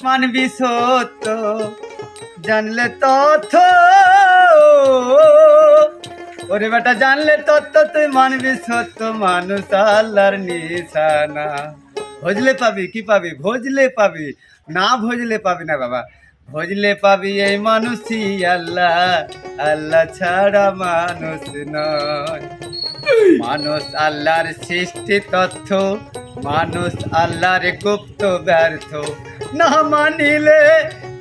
মানবি সত্য জানলে তথ্য, ওরে বেটা জানলে তত্ত্ব তুই মানবি সত্য, মানুষ আল্লাহর নিশানা। ভজলে পাবি কি পাবি, ভজলে পাবি, না ভজলে পাবি না বাবা। ভজলে পাবি এই মানুষই আল্লাহ, আল্লাহ ছাড়া মানুষ নয়। মানুষ আল্লাহর সৃষ্টি তথ্য, মানুষ আল্লাহর গুপ্ত ব্যর্থ। না মানিলে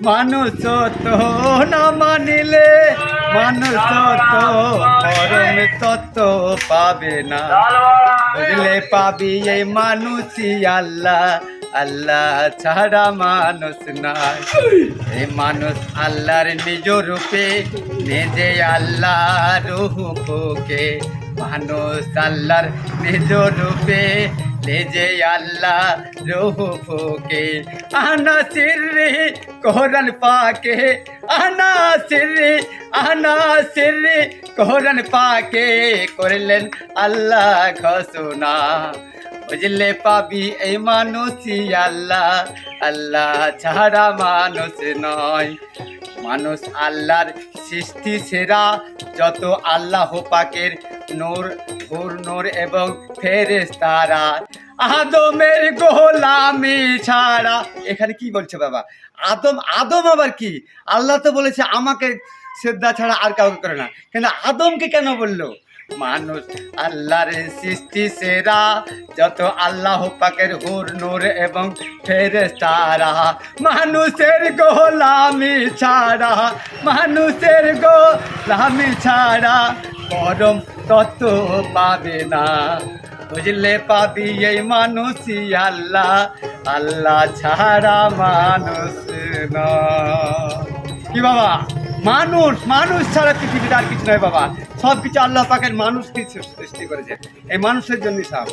মানুষ তো, না মানিলে মানুষ তো পরম তত্ত্ব পাবে না। বুঝলে পাবি এই মানুষই আল্লাহ, আল্লাহ ছাড়া মানুষ নাই। এই মানুষ আল্লাহর নিজ রূপে, নিজে আল্লাহ রূপকে। মানুষ আল্লাহর নিজ রূপে, নিজে আল্লাহ রূপকে। আনা সিররি কোরআন পাকে, আনা সিররি, আনা সিররি কোরআন পাকে করলেন আল্লাহ ঘোষণা। বুঝলে পাবি এই মানুষই আল্লাহ, আল্লাহ ছাড়া মানুষ নয়। মানুষ আল্লাহর সৃষ্টি সেরা, যত আল্লাহ পাকের নূর, নূর এবং ফেরেশতারা। আদমের গোলামি ছাড়া, এখানে কি বলছে বাবা? আদম, আদম আবার কি? আল্লাহ তো বলেছে আমাকে শ্রদ্ধা ছাড়া আর কাউকে করে না, কিন্তু আদমকে কেন বললো? মানুষ আল্লাহর সৃষ্টি সেরা, যত আল্লাহ পাকের হুর নূর এবং ফেরেশতারা। মানুষের গোলামি ছাড়া, মানুষের গোলামি ছাড়া পরম তত্ত্ব পাবে না। বুঝলে পাবি এই মানুষই আল্লাহ, আল্লাহ ছাড়া মানুষ নয়। কি বাবা? মানুষ, মানুষ ছাড়া পৃথিবীতে আর কিছু নয় বাবা। সব কিছু আল্লাহ পাকের মানুষ কিছু সৃষ্টি করেছে, এই মানুষের জন্য সব।